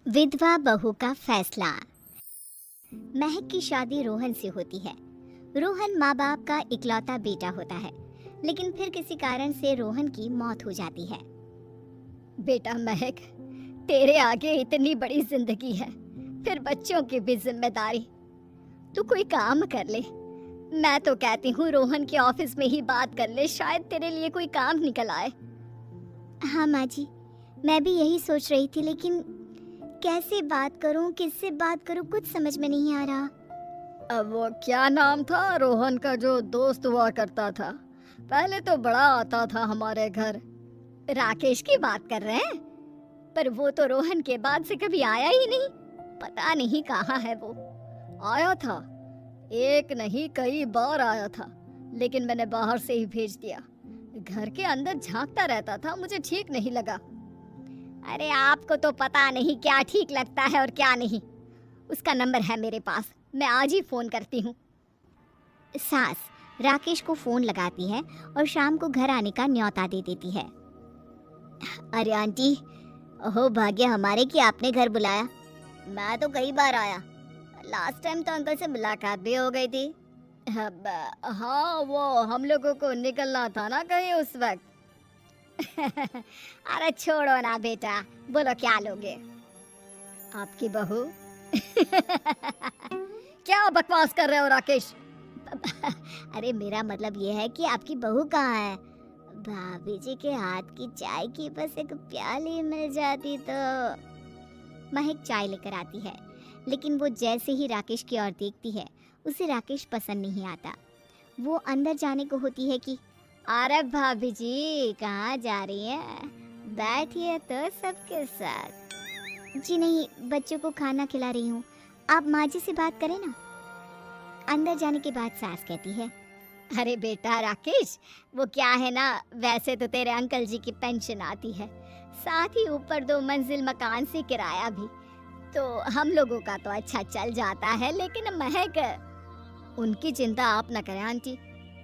विधवा बहू का फैसला। महक की शादी रोहन से होती है। रोहन माँ बाप का इकलौता बेटा होता है, लेकिन फिर किसी कारण से रोहन की मौत हो जाती है। बेटा महक, तेरे आगे इतनी बड़ी जिंदगी है, फिर बच्चों की भी जिम्मेदारी। तू कोई काम कर ले। मैं तो कहती हूँ रोहन के ऑफिस में ही बात कर ले, शायद तेरे लिए कोई काम निकल आए। हाँ माँ जी, मैं भी यही सोच रही थी, लेकिन कैसे बात करूं, किससे बात करूं, कुछ समझ में नहीं आ रहा। अब वो क्या नाम था रोहन का जो दोस्त हुआ करता था, पहले तो बड़ा आता था हमारे घर। राकेश की बात कर रहे हैं? पर वो तो रोहन के बाद से कभी आया ही नहीं, पता नहीं कहाँ है वो। आया था, एक नहीं कई बार आया था, लेकिन मैंने बाहर से ही भेज दिया। घर के अंदर झांकता रहता था, मुझे ठीक नहीं लगा। अरे आपको तो पता नहीं क्या ठीक लगता है और क्या नहीं। उसका नंबर है मेरे पास, मैं आज ही फोन करती हूँ। सास राकेश को फोन लगाती है और शाम को घर आने का न्योता दे देती है। अरे आंटी, ओहो भाग्य हमारे कि आपने घर बुलाया। मैं तो कई बार आया, लास्ट टाइम तो अंकल से मुलाकात भी हो गई थी। हाँ, वो हम लोगों को निकलना था ना कहीं उस वक्त। अरे छोड़ो ना बेटा, बोलो क्या लोगे? आपकी बहू। क्या बकवास कर रहे हो राकेश? अरे मेरा मतलब ये है कि आपकी बहू कहाँ है? भाभी जी के हाथ की चाय की बस एक प्याली मिल जाती तो। महक चाय लेकर आती है, लेकिन वो जैसे ही राकेश की ओर देखती है, उसे राकेश पसंद नहीं आता। वो अंदर जाने को होती है कि अरे भाभी जी कहाँ जा रही हैं? बैठिए तो सबके साथ। जी नहीं, बच्चों को खाना खिला रही हूँ, आप माँ जी से बात करें ना। अंदर जाने के बाद सास कहती है, अरे बेटा राकेश, वो क्या है ना, वैसे तो तेरे अंकल जी की पेंशन आती है, साथ ही ऊपर 2 मंजिल मकान से किराया भी, तो हम लोगों का तो अच्छा चल जाता है। लेकिन महक, उनकी चिंता आप न करें आंटी,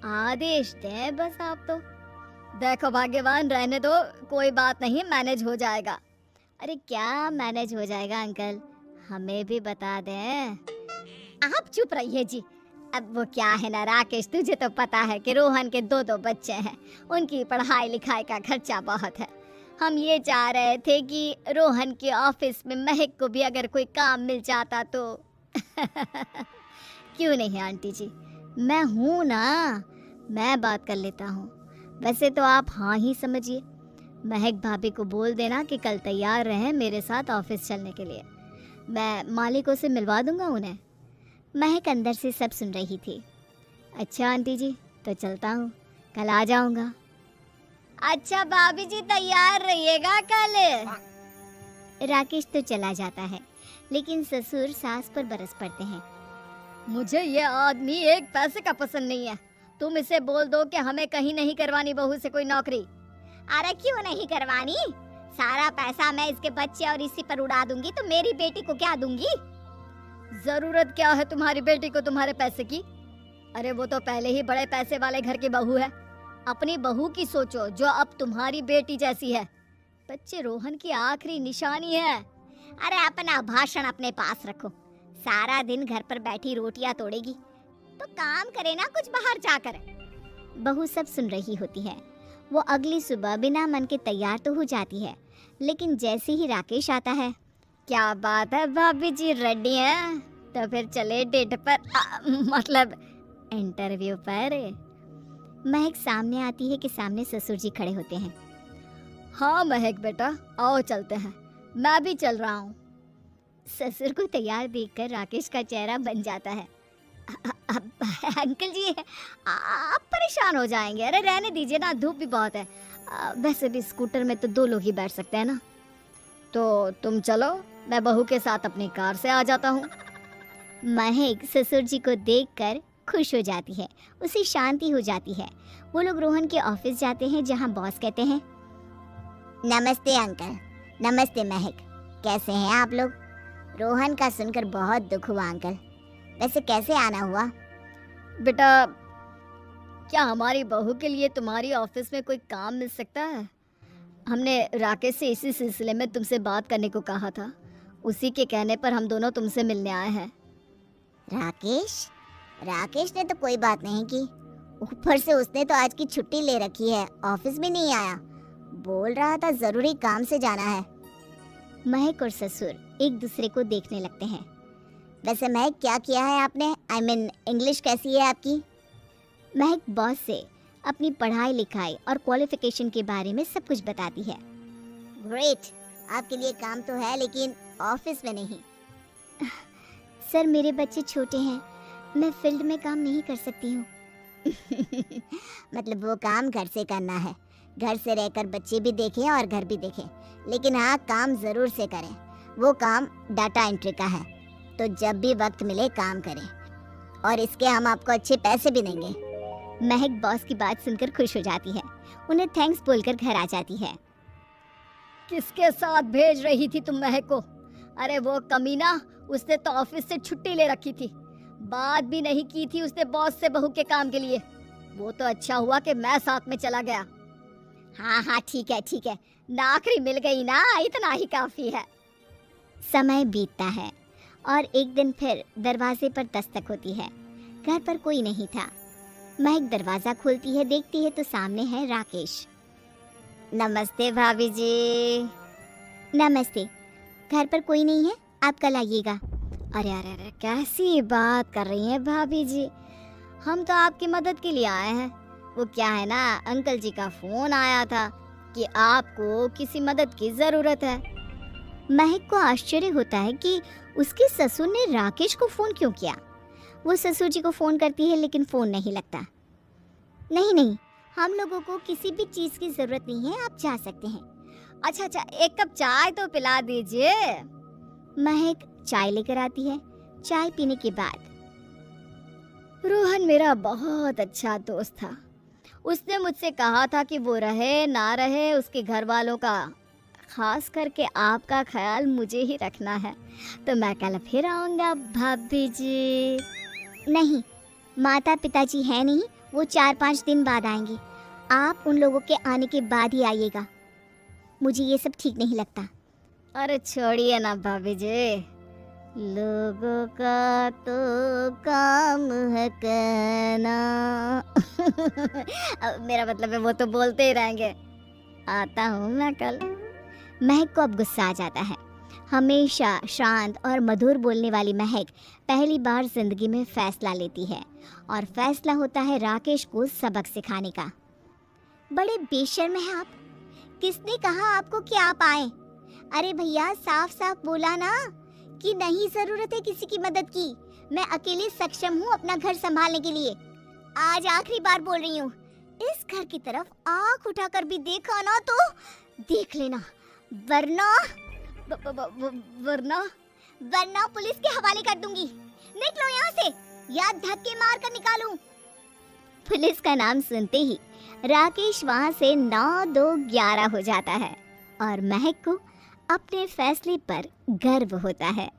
आदेश दें बस आप तो। देखो भाग्यवान, रहने दो, कोई बात नहीं, मैनेज हो जाएगा। अरे क्या मैनेज हो जाएगा अंकल, हमें भी बता दें। आप चुप रहिए जी। अब वो क्या है ना राकेश, तुझे तो पता है कि रोहन के 2 बच्चे हैं, उनकी पढ़ाई लिखाई का खर्चा बहुत है। हम ये चाह रहे थे कि रोहन के ऑफिस में महक को भी अगर कोई काम मिल जाता तो। क्यों नहीं आंटी जी, मैं हूँ ना, मैं बात कर लेता हूँ। वैसे तो आप हाँ ही समझिए। महक भाभी को बोल देना कि कल तैयार रहें मेरे साथ ऑफिस चलने के लिए, मैं मालिकों से मिलवा दूंगा उन्हें। महक अंदर से सब सुन रही थी। अच्छा आंटी जी, तो चलता हूँ, कल आ जाऊंगा। अच्छा भाभी जी तैयार रहिएगा कल। राकेश तो चला जाता है, लेकिन ससुर सास पर बरस पड़ते हैं। मुझे ये आदमी एक पैसे का पसंद नहीं है, तुम इसे बोल दो कि हमें कहीं नहीं करवानी बहू से कोई नौकरी। अरे क्यों नहीं करवानी, सारा पैसा मैं इसके बच्चे और इसी पर उड़ा दूंगी, तो मेरी बेटी को क्या दूंगी? जरूरत क्या है तुम्हारी बेटी को तुम्हारे पैसे की? अरे वो तो पहले ही बड़े पैसे वाले घर की बहू है। अपनी बहू की सोचो जो अब तुम्हारी बेटी जैसी है। बच्चे रोहन की आखिरी निशानी है। अरे अपना भाषण अपने पास रखो, सारा दिन घर पर बैठी रोटियां तोड़ेगी, तो काम करे ना कुछ बाहर जाकर। बहू सब सुन रही होती है। वो अगली सुबह बिना मन के तैयार तो हो जाती है, लेकिन जैसे ही राकेश आता है, क्या बात है भाभी जी, रेडी हैं? तो फिर चले डेट पर, मतलब इंटरव्यू पर। महक सामने आती है कि सामने ससुर जी खड़े होते हैं। हाँ महक बेटा, आओ चलते हैं, मैं भी चल रहा हूँ। ससुर को तैयार देखकर राकेश का चेहरा बन जाता है। अंकल जी आप परेशान हो जाएंगे, अरे रहने दीजिए ना, धूप भी बहुत है। वैसे भी स्कूटर में तो 2 लोग ही बैठ सकते हैं ना। तो तुम चलो, मैं बहू के साथ अपनी कार से आ जाता हूँ। महक ससुर जी को देखकर खुश हो जाती है, उसे शांति हो जाती है। वो लोग रोहन के ऑफिस जाते हैं, जहाँ बॉस कहते हैं, नमस्ते अंकल। नमस्ते महक, कैसे हैं आप लोग? रोहन का सुनकर बहुत दुख हुआ अंकल, वैसे कैसे आना हुआ? बेटा, क्या हमारी बहू के लिए तुम्हारी ऑफिस में कोई काम मिल सकता है? हमने राकेश से इसी सिलसिले में तुमसे बात करने को कहा था। उसी के कहने पर हम दोनों तुमसे मिलने आए हैं। राकेश ने तो कोई बात नहीं की। ऊपर से उसने तो आज की छुट्टी ले रखी है, ऑफिस भी नहीं आया। बोल रहा था जरूरी काम से जाना है। महक और ससुर एक दूसरे को देखने लगते हैं। वैसे महक, क्या किया है आपने? आई मीन इंग्लिश कैसी है आपकी? महक बॉस से अपनी पढ़ाई लिखाई और क्वालिफिकेशन के बारे में सब कुछ बताती है। ग्रेट, आपके लिए काम तो है लेकिन ऑफिस में नहीं। सर, मेरे बच्चे छोटे हैं, मैं फील्ड में काम नहीं कर सकती हूँ। मतलब वो काम घर से करना है, घर से रहकर बच्चे भी देखें और घर भी देखें, लेकिन हाँ, काम ज़रूर से करें। वो काम डाटा एंट्री का है, तो जब भी वक्त मिले काम करें, और इसके हम आपको अच्छे पैसे भी देंगे। महक बॉस की बात सुनकर खुश हो जाती है, उन्हें थैंक्स बोलकर घर आ जाती है। किसके साथ भेज रही थी तुम महक को? अरे वो कमीना, उसने तो ऑफिस से छुट्टी ले रखी थी, बात भी नहीं की थी उसने बॉस से बहू के काम के लिए। वो तो अच्छा हुआ कि मैं साथ में चला गया। हाँ, ठीक है, नौकरी मिल गई ना, इतना ही काफी है। समय बीतता है और एक दिन फिर दरवाजे पर दस्तक होती है। घर पर कोई नहीं था। महक दरवाजा खोलती है, देखती है तो सामने है राकेश। नमस्ते भाभी जी। नमस्ते। घर पर कोई नहीं है, आप कल आइएगा। अरे कैसी बात कर रही हैं भाभी जी, हम तो आपकी मदद के लिए आए हैं। वो क्या है ना, अंकल जी का फोन आया था कि आपको किसी मदद की जरूरत है। महक को आश्चर्य होता है कि उसके ससुर ने राकेश को फोन क्यों किया। वो ससुर जी को फोन करती है लेकिन फोन नहीं लगता। नहीं, हम लोगों को किसी भी चीज की जरूरत नहीं है, आप जा सकते हैं। अच्छा, एक कप चाय तो पिला दीजिए। महक चाय लेकर आती है। चाय पीने के बाद, रोहन मेरा बहुत अच्छा दोस्त था। उसने मुझसे कहा था कि वो रहे ना रहे, उसके घर वालों का, खास करके आपका ख्याल मुझे ही रखना है। तो मैं कल फिर आऊँगा भाभी जी। नहीं, माता पिताजी है नहीं, वो 4-5 दिन बाद आएंगे। आप उन लोगों के आने के बाद ही आइएगा। मुझे ये सब ठीक नहीं लगता। अरे छोड़िए ना भाभी जी, लोगों का तो काम है कहना। मेरा मतलब है वो तो बोलते ही रहेंगे। आता हूँ मैं कल। महक को अब गुस्सा आ जाता है। हमेशा शांत और मधुर बोलने वाली महक पहली बार जिंदगी में फैसला लेती है, और फैसला होता है राकेश को सबक सिखाने का। बड़े बेशर्म हैं आप। किसने कहा आपको कि आप आए? अरे भैया, साफ साफ बोला ना कि नहीं जरूरत है किसी की मदद की। मैं अकेले सक्षम हूँ अपना घर संभालने के लिए। आज आखिरी बार बोल रही हूँ, इस घर की तरफ आँख उठाकर भी देखा ना तो देख लेना, वरना पुलिस के हवाले कर दूंगी। निकलो यहाँ से, या धक्के मार कर निकालूं। पुलिस का नाम सुनते ही राकेश वहाँ से 9-2-11 हो जाता है, और महक को अपने फैसले पर गर्व होता है।